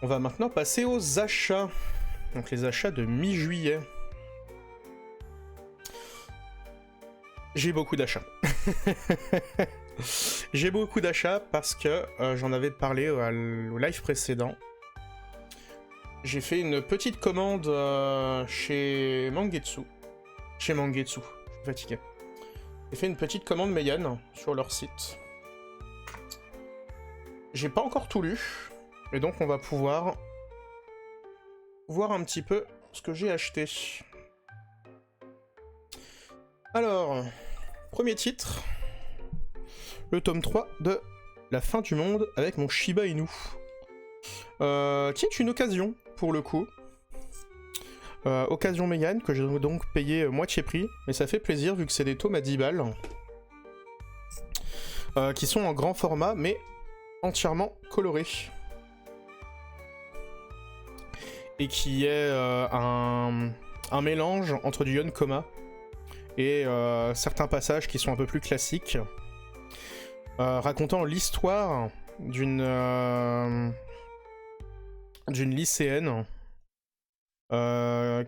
On va maintenant passer aux achats. Donc les achats de mi-juillet. J'ai beaucoup d'achats. J'ai beaucoup d'achats parce que j'en avais parlé au live précédent. J'ai fait une petite commande chez Mangetsu. Chez Mangetsu, je suis fatigué. J'ai fait une petite commande Meian sur leur site. J'ai pas encore tout lu, et donc on va pouvoir voir un petit peu ce que j'ai acheté. Alors, premier titre, le tome 3 de La fin du monde avec mon Shiba Inu. Qui est une occasion, pour le coup. Occasion Meian, que j'ai donc payé moitié prix, mais ça fait plaisir vu que c'est des tomes à 10 balles. Qui sont en grand format, mais entièrement colorés. Et qui est un mélange entre du Yonkoma et certains passages qui sont un peu plus classiques, racontant l'histoire d'une lycéenne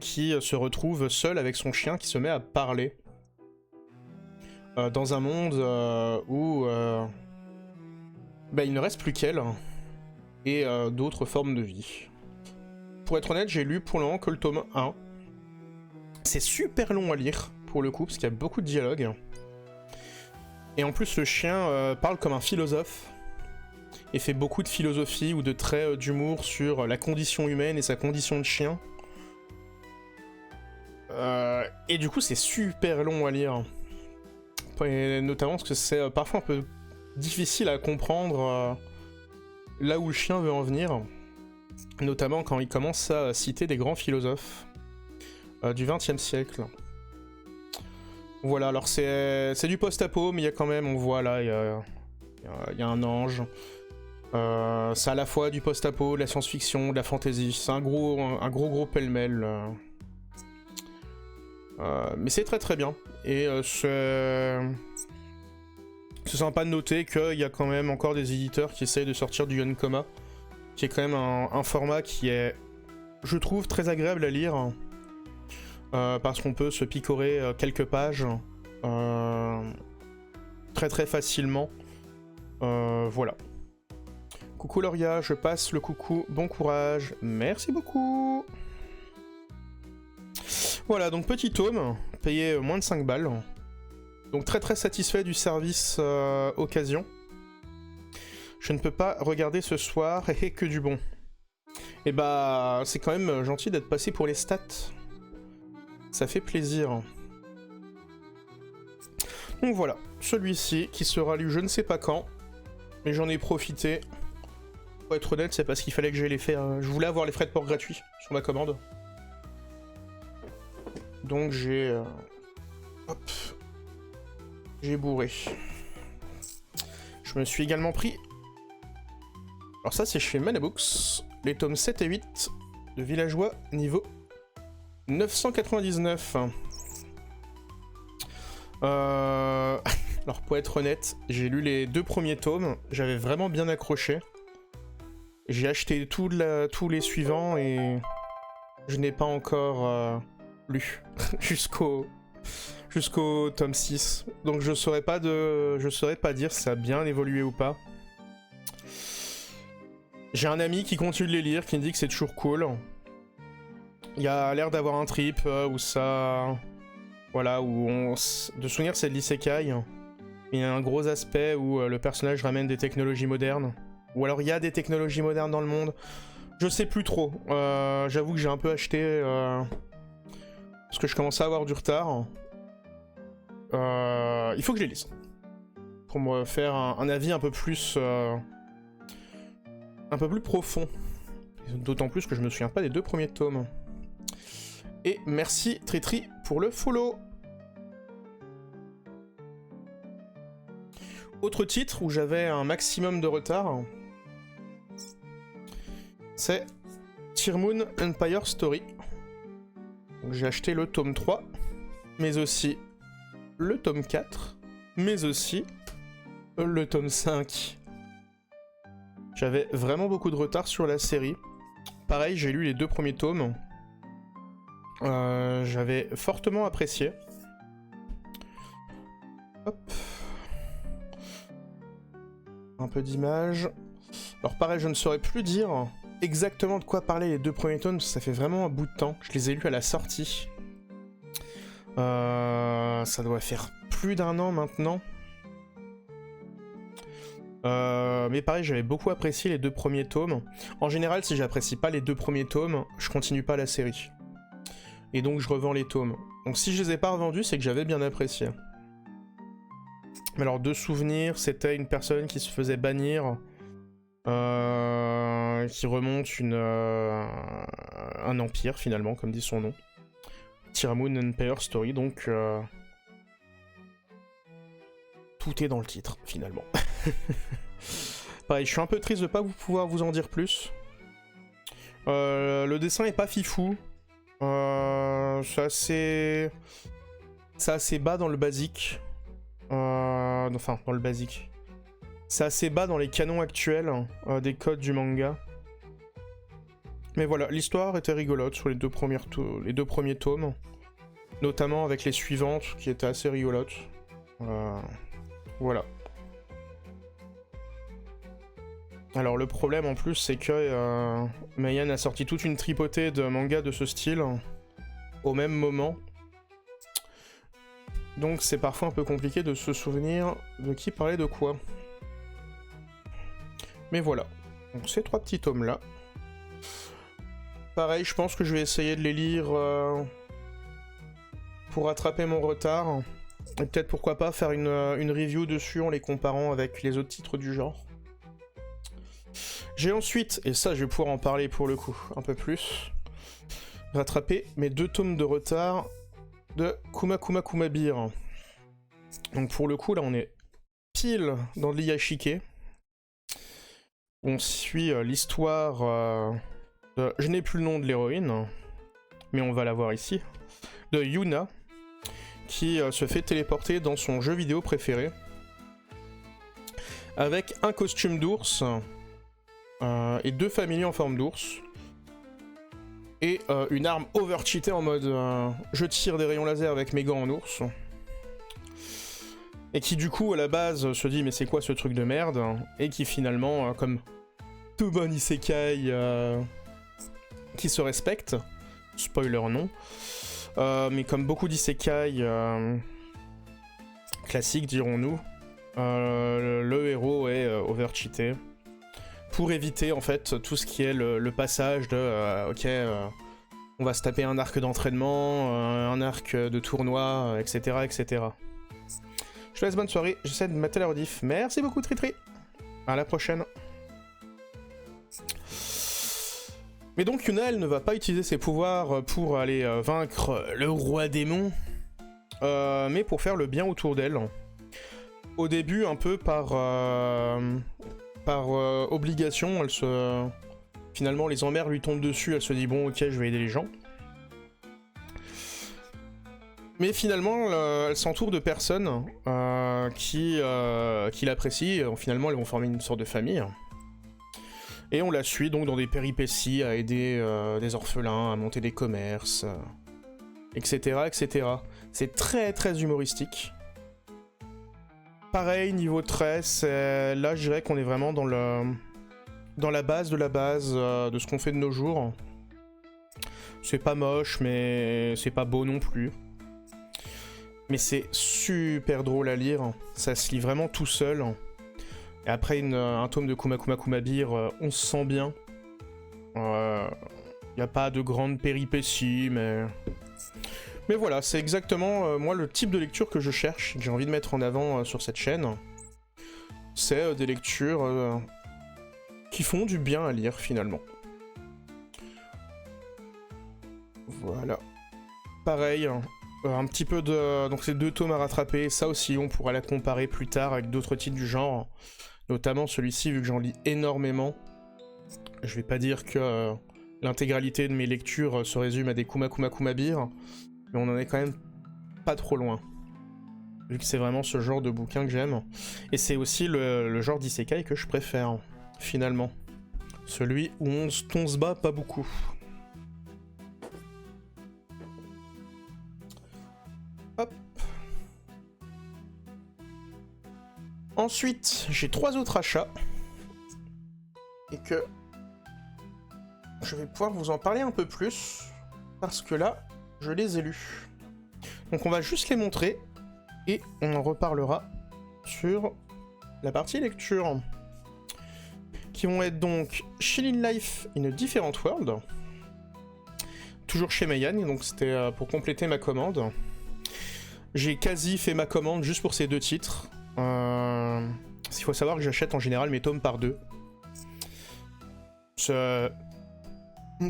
qui se retrouve seule avec son chien qui se met à parler dans un monde où il ne reste plus qu'elle et d'autres formes de vie. Pour être honnête, j'ai lu pour le moment que le tome 1. C'est super long à lire, pour le coup, parce qu'il y a beaucoup de dialogues. Et en plus, le chien parle comme un philosophe, et fait beaucoup de philosophie ou de traits d'humour sur la condition humaine et sa condition de chien. Et du coup, c'est super long à lire. Et notamment parce que c'est parfois un peu difficile à comprendre là où le chien veut en venir. Notamment quand il commence à citer des grands philosophes du XXe siècle. Voilà, alors c'est du post-apo, mais il y a quand même, on voit là, il y a un ange. C'est à la fois du post-apo, de la science-fiction, de la fantasy. C'est un gros pêle-mêle. Mais c'est très très bien. Et c'est sympa de noter qu'il y a quand même encore des éditeurs qui essayent de sortir du Yonkoma, qui est quand même un format qui est, je trouve, très agréable à lire, parce qu'on peut se picorer quelques pages très très facilement. Voilà. Coucou Loria, je passe le coucou, bon courage, merci beaucoup. Voilà, donc petit tome, payé moins de 5 balles. Donc très très satisfait du service occasion. Je ne peux pas regarder ce soir, et que du bon. Et bah, c'est quand même gentil d'être passé pour les stats. Ça fait plaisir. Donc voilà, celui-ci qui sera lu je ne sais pas quand, mais j'en ai profité. Pour être honnête, c'est parce qu'il fallait que j'aille les faire. Je voulais avoir les frais de port gratuits sur ma commande. Donc j'ai... hop. J'ai bourré. Je me suis également pris... Alors ça c'est chez Manabooks, les tomes 7 et 8 de Villageois niveau 999. Alors pour être honnête, j'ai lu les 2 premiers tomes, j'avais vraiment bien accroché. J'ai acheté tous les suivants et je n'ai pas encore lu jusqu'au tome 6. Donc je saurais pas dire si ça a bien évolué ou pas. J'ai un ami qui continue de les lire, qui me dit que c'est toujours cool. Il y a l'air d'avoir un trip où ça... Voilà, de souvenir c'est de l'isekai. Il y a un gros aspect où le personnage ramène des technologies modernes. Ou alors il y a des technologies modernes dans le monde. Je sais plus trop. J'avoue que j'ai un peu acheté... parce que je commençais à avoir du retard. Il faut que je les lise. Pour me faire un avis un peu plus profond. D'autant plus que je me souviens pas des 2 premiers tomes. Et merci Tritri pour le follow. Autre titre où j'avais un maximum de retard, c'est Tear Moon Empire Story. J'ai acheté le tome 3, mais aussi le tome 4, mais aussi le tome 5. J'avais vraiment beaucoup de retard sur la série. Pareil, j'ai lu les 2 premiers tomes. J'avais fortement apprécié. Hop. Un peu d'image. Alors pareil, je ne saurais plus dire exactement de quoi parler les 2 premiers tomes, parce que ça fait vraiment un bout de temps. Je les ai lus à la sortie. Ça doit faire plus d'1 an maintenant. Mais pareil, j'avais beaucoup apprécié les 2 premiers tomes. En général, si j'apprécie pas les 2 premiers tomes, je continue pas la série. Et donc je revends les tomes. Donc si je les ai pas revendus, c'est que j'avais bien apprécié. Mais alors, de souvenirs, c'était une personne qui se faisait bannir, qui remonte un empire finalement, comme dit son nom. Tyramoon Empire Story, donc tout est dans le titre finalement. Pareil, je suis un peu triste de pas pouvoir vous en dire plus. Le dessin est pas fifou. C'est assez bas dans le basique. Enfin, dans le basique. C'est assez bas dans les canons actuels des codes du manga. Mais voilà, l'histoire était rigolote sur les 2 premiers tomes. Notamment avec les suivantes qui étaient assez rigolotes. Voilà. Alors le problème en plus, c'est que Mayan a sorti toute une tripotée de mangas de ce style au même moment. Donc c'est parfois un peu compliqué de se souvenir de qui parlait de quoi. Mais voilà. Donc ces 3 petits tomes là. Pareil, je pense que je vais essayer de les lire pour rattraper mon retard. Et peut-être pourquoi pas faire une review dessus en les comparant avec les autres titres du genre. J'ai ensuite, et ça je vais pouvoir en parler pour le coup un peu plus, rattrapé mes 2 tomes de retard de Kuma Kuma Kuma Beer. Donc pour le coup là on est pile dans l'Iyashike. On suit l'histoire de... Je n'ai plus le nom de l'héroïne, mais on va la voir ici. De Yuna, qui se fait téléporter dans son jeu vidéo préféré. Avec un costume d'ours et 2 familiers en forme d'ours. Et une arme overcheatée en mode je tire des rayons laser avec mes gants en ours. Et qui du coup à la base se dit mais c'est quoi ce truc de merde. Et qui finalement comme tout bon isekai qui se respecte, spoiler non, mais comme beaucoup d'isekai classiques dirons-nous, le héros est overcheaté. Pour éviter en fait tout ce qui est le passage de ok on va se taper un arc d'entraînement, un arc de tournoi, etc., etc. Je te laisse bonne soirée, j'essaie de mater la rediff. Merci beaucoup Tritri, à la prochaine. Mais donc Yuna elle ne va pas utiliser ses pouvoirs pour aller vaincre le roi démon, mais pour faire le bien autour d'elle. Au début un peu par obligation, elle se... Finalement, les emmerdes lui tombent dessus, elle se dit bon ok, je vais aider les gens. Mais finalement, elle s'entoure de personnes qui l'apprécient, finalement elles vont former une sorte de famille. Et on la suit donc dans des péripéties, à aider des orphelins, à monter des commerces, etc., etc. C'est très très humoristique. Pareil, niveau trait, là je dirais qu'on est vraiment dans la base de la base de ce qu'on fait de nos jours. C'est pas moche, mais c'est pas beau non plus. Mais c'est super drôle à lire, ça se lit vraiment tout seul. Et après un tome de Kuma Kuma Kuma Beer, on se sent bien. Y a pas de grandes péripéties, mais voilà, c'est exactement moi le type de lecture que je cherche, que j'ai envie de mettre en avant sur cette chaîne. C'est des lectures qui font du bien à lire finalement. Voilà. Pareil, un petit peu de... Donc c'est 2 tomes à rattraper, ça aussi on pourra la comparer plus tard avec d'autres titres du genre. Notamment celui-ci, vu que j'en lis énormément. Je vais pas dire que l'intégralité de mes lectures se résume à des Kuma Kuma Kuma Beer, mais on en est quand même pas trop loin. Vu que c'est vraiment ce genre de bouquin que j'aime. Et c'est aussi le genre d'isekai que je préfère, finalement. Celui où on se bat pas beaucoup. Hop. Ensuite, j'ai 3 autres achats. Et que je vais pouvoir vous en parler un peu plus. Parce que là, je les ai lus. Donc on va juste les montrer. Et on en reparlera sur la partie lecture. Qui vont être donc Chillin' Life in a Different World. Toujours chez Meian, donc c'était pour compléter ma commande. J'ai quasi fait ma commande juste pour ces 2 titres. Il faut savoir que j'achète en général mes tomes par 2. Je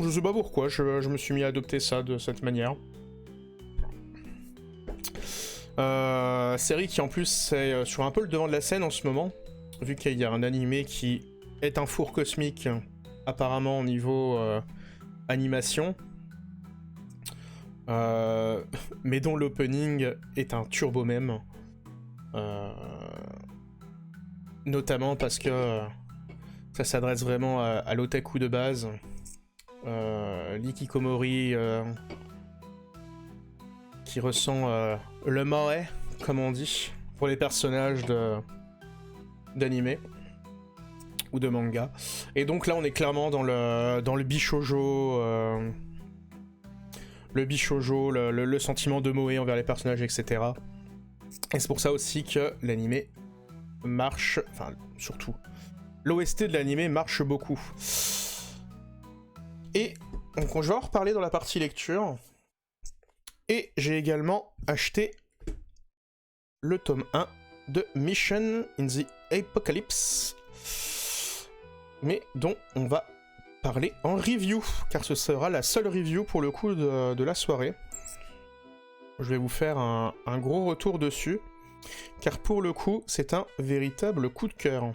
sais pas pourquoi, je me suis mis à adopter ça de cette manière. Série qui en plus est sur un peu le devant de la scène en ce moment, vu qu'il y a un animé qui est un four cosmique apparemment au niveau animation, mais dont l'opening est un turbo même, notamment parce que ça s'adresse vraiment à l'otaku de base, l'hikikomori qui ressent le moe, comme on dit, pour les personnages d'anime ou de manga. Et donc là on est clairement dans le bishoujo, le sentiment de moe envers les personnages, etc. Et c'est pour ça aussi que l'anime marche, enfin surtout l'OST de l'anime marche beaucoup. Et donc je vais en reparler dans la partie lecture. Et j'ai également acheté le tome 1 de Mission in the Apocalypse, mais dont on va parler en review, car ce sera la seule review pour le coup de la soirée. Je vais vous faire un gros retour dessus, car pour le coup, c'est un véritable coup de cœur.